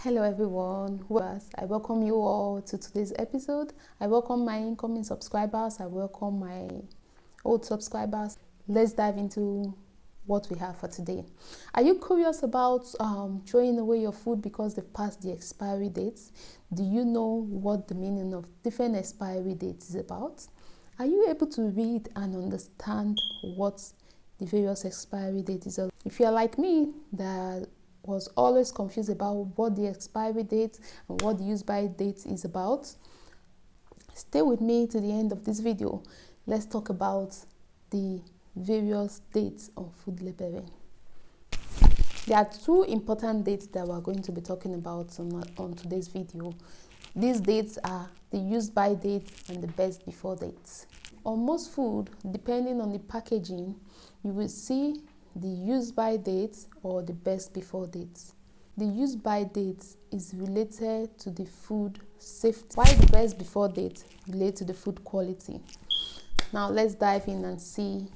Hello everyone, I welcome you all to today's episode. I welcome my incoming subscribers, I welcome my old subscribers. Let's dive into what we have for today. Are you curious about throwing away your food because they've passed the expiry dates? Do you know what the meaning of different expiry dates is about? Are you able to read and understand what the various expiry dates is about? If you're like me, that was always confused about what the expiry date and what the use by date is about, stay with me to the end of this video. Let's talk about the various dates of food labeling. There are two important dates that we're going to be talking about on today's video. These dates are the use by date and the best before dates. On most food, depending on the packaging, you will see the use by date or the best before date. The use by date is related to the food safety, while the best before date relates to the food quality. Now let's dive in and see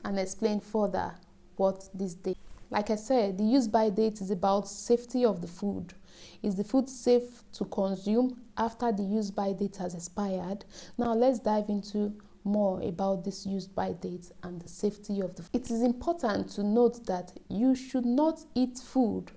and explain further what this date. Like I said, the use by date is about safety of the food. Is the food safe to consume after the use by date has expired? Now let's dive into more about this use by date and the safety of the food. It is important to note that you should not eat food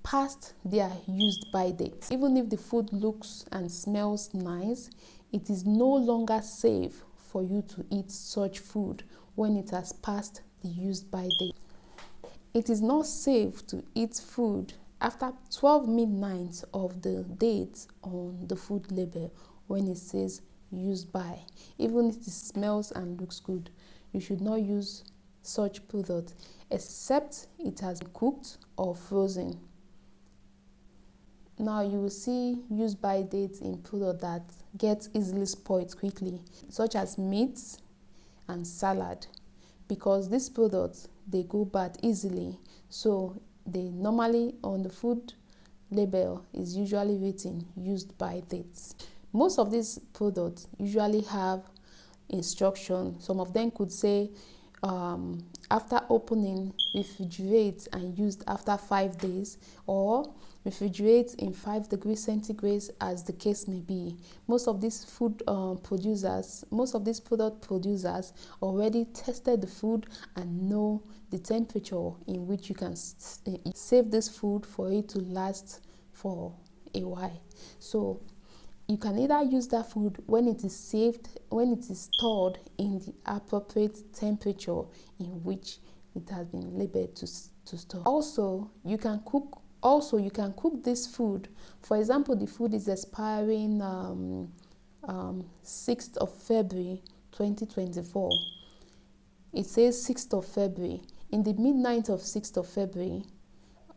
past their used by date. Even if the food looks and smells nice, it is no longer safe for you to eat such food when it has passed the used by date. It is not safe to eat food after 12 midnight of the date on the food label when it says used by. Even if it smells and looks good, you should not use such product except it has been cooked or frozen. Now you will see use by dates in product that get easily spoiled quickly, such as meats and salad, because these products they go bad easily. So they normally on the food label is usually written used by dates. Most of these products usually have instruction. Some of them could say after opening, refrigerate and used after 5 days, or refrigerate in 5 degrees centigrade, as the case may be. Most of these product producers already tested the food and know the temperature in which you can save this food for it to last for a while. So you can either use that food when it is stored in the appropriate temperature in which it has been labeled to store. Also, you can cook this food. For example, the food is expiring 6th of February 2024. It says 6th of February. In the midnight of 6th of February,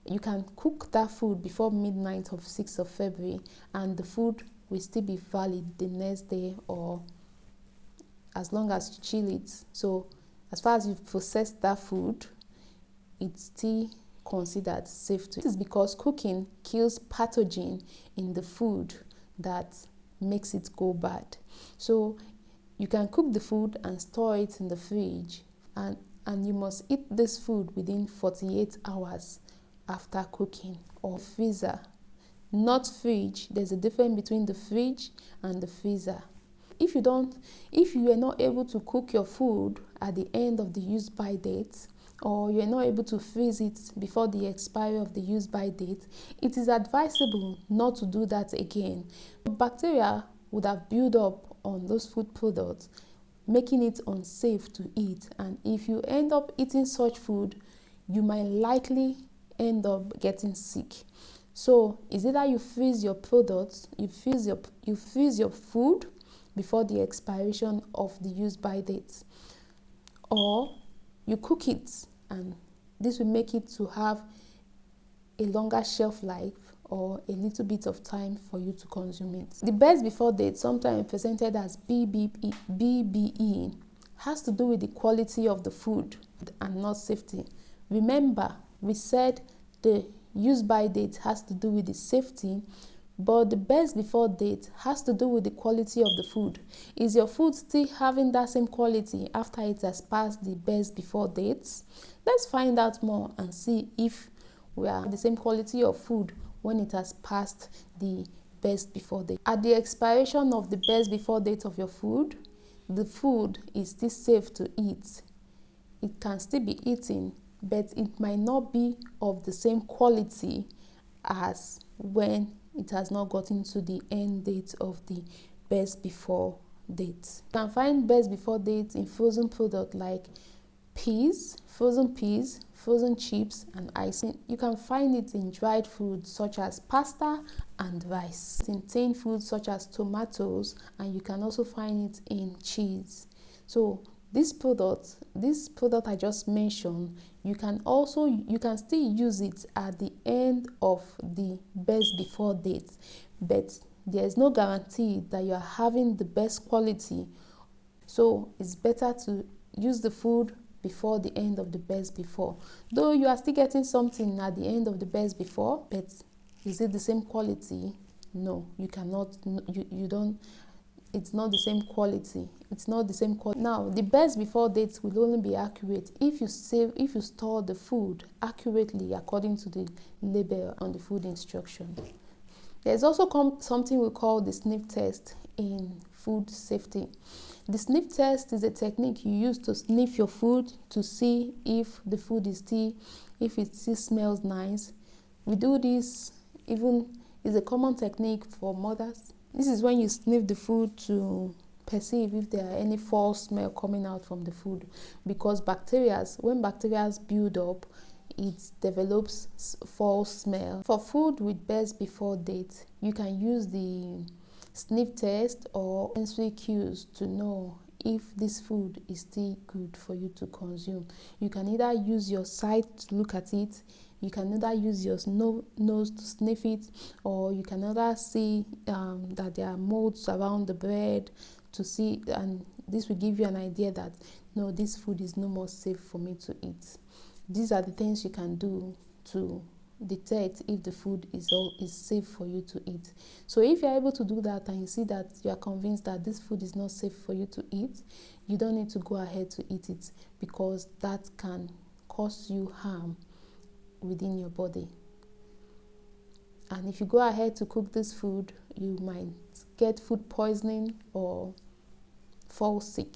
you can cook that food before midnight of 6th of February, and the food will still be valid the next day or as long as you chill it. So as far as you've processed that food, it's still considered safe to eat. This is because cooking kills pathogen in the food that makes it go bad. So you can cook the food and store it in the fridge, and you must eat this food within 48 hours after cooking, or freezer. Not fridge. There's a difference between the fridge and the freezer. If you are not able to cook your food at the end of the use by date, or you're not able to freeze it before the expiry of the use by date, it is advisable not to do that again. Bacteria would have built up on those food products, making it unsafe to eat. And if you end up eating such food, you might likely end up getting sick. So is either you freeze your products, you freeze your food before the expiration of the use by date, or you cook it, and this will make it to have a longer shelf life or a little bit of time for you to consume it. The best before date, sometimes presented as BBE, has to do with the quality of the food and not safety. Remember, we said the use by date has to do with the safety, but the best before date has to do with the quality of the food. Is your food still having that same quality after it has passed the best before dates? Let's find out more and see if we are the same quality of food when it has passed the best before date. At the expiration of the best before date of your food, the food is still safe to eat. It can still be eaten, but it might not be of the same quality as when it has not gotten to the end date of the best before date. You can find best before date in frozen products like peas, frozen chips, and icing. You can find it in dried foods such as pasta and rice, in tinned foods such as tomatoes, and you can also find it in cheese. So this product I just mentioned, you can still use it at the end of the best before date, but there's no guarantee that you are having the best quality. So it's better to use the food before the end of the best before. Though you are still getting something at the end of the best before, but is it the same quality? No, you cannot. You don't. It's not the same quality. It's not the same quality. Now, the best before dates will only be accurate if you store the food accurately according to the label on the food instruction. There's also something we call the sniff test in food safety. The sniff test is a technique you use to sniff your food to see if the food if it still smells nice. We do this is a common technique for mothers. This is when you sniff the food to perceive if there are any foul smell coming out from the food, because when bacteria build up, it develops foul smell. For food with best before date, you can use the sniff test or sensory cues to know if this food is still good for you to consume. You can either use your sight to look at it, you can either use your nose to sniff it, or you can either see that there are molds around the bread to see, and this will give you an idea that no, this food is no more safe for me to eat. These are the things you can do to detect if the food is safe for you to eat. So if you're able to do that and you see that you are convinced that this food is not safe for you to eat, you don't need to go ahead to eat it, because that can cause you harm within your body. And if you go ahead to cook this food, you might get food poisoning or fall sick.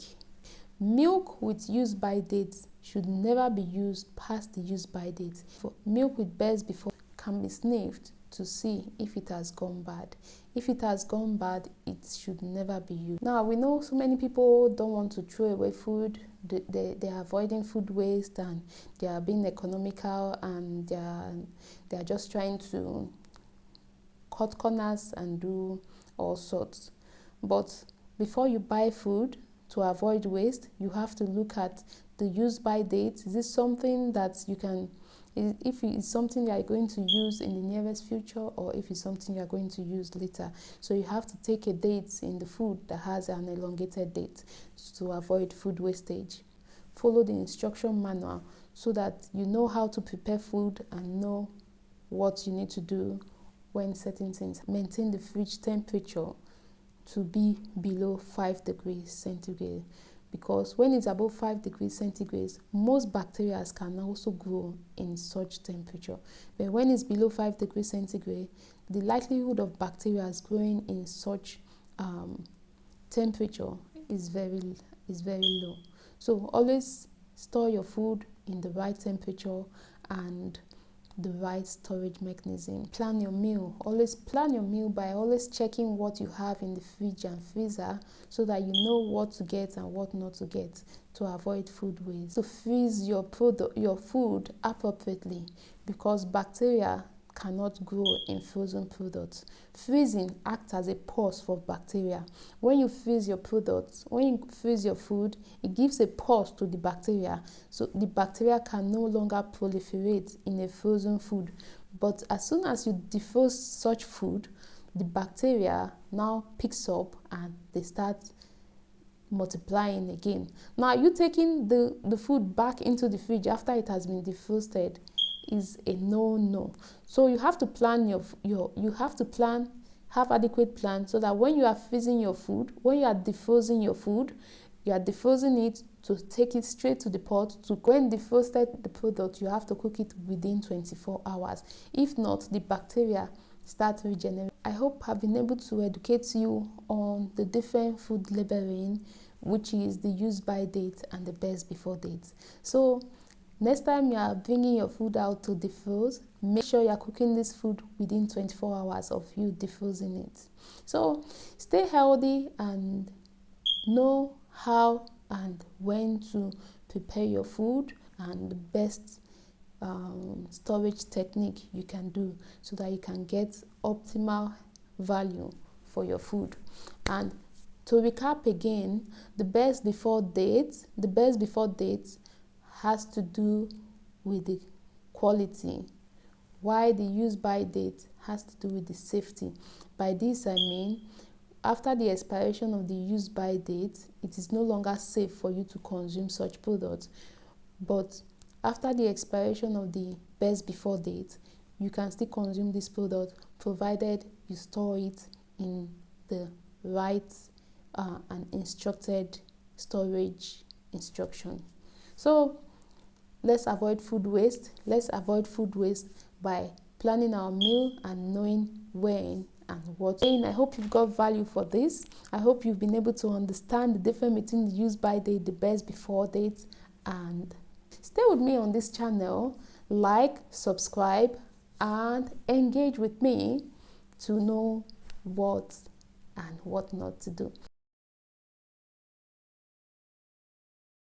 Milk with use by date should never be used past the use by date. For milk with best before can be sniffed to see if it has gone bad. If it has gone bad, it should never be used. Now, we know so many people don't want to throw away food. They are avoiding food waste, and they are being economical, and they are just trying to cut corners and do all sorts. But before you buy food, to avoid waste, you have to look at the use by date. Is this something that you can, if it's something you are going to use in the nearest future, or if it's something you are going to use later? So you have to take a date in the food that has an elongated date to avoid food wastage. Follow the instruction manual so that you know how to prepare food and know what you need to do when certain things. Maintain the fridge temperature to be below 5 degrees centigrade, because when it's above 5 degrees centigrade, most bacteria can also grow in such temperature. But when it's below 5 degrees centigrade, the likelihood of bacteria growing in such temperature is very low. So always store your food in the right temperature and the right storage mechanism. Plan your meal. Always plan your meal by always checking what you have in the fridge and freezer, so that you know what to get and what not to get to avoid food waste. So freeze your food appropriately, because bacteria cannot grow in frozen products. Freezing acts as a pause for bacteria. When you freeze your products, when you freeze your food, it gives a pause to the bacteria, so the bacteria can no longer proliferate in a frozen food. But as soon as you defrost such food, the bacteria now picks up and they start multiplying again. Now, you taking the food back into the fridge after it has been defrosted is a no. So you have to plan have adequate plan, so that when you are freezing your food, when you are defrosting your food, you are defrosting it to take it straight to the pot. To when defrosted the product, you have to cook it within 24 hours. If not, the bacteria start regenerating. I hope I've been able to educate you on the different food labeling, which is the use by date and the best before date. So next time you are bringing your food out to defrost, make sure you are cooking this food within 24 hours of you defrosting it. So stay healthy and know how and when to prepare your food and the best storage technique you can do so that you can get optimal value for your food. And to recap again, the best before date has to do with the quality, while the use by date has to do with the safety. By this I mean, after the expiration of the use by date, it is no longer safe for you to consume such products. But after the expiration of the best before date, you can still consume this product provided you store it in the right and instructed storage instruction. So let's avoid food waste. Let's avoid food waste by planning our meal and knowing when and what. I hope you've got value for this. I hope you've been able to understand the difference between the use by date, the best before date, and stay with me on this channel. Like, subscribe, and engage with me to know what and what not to do.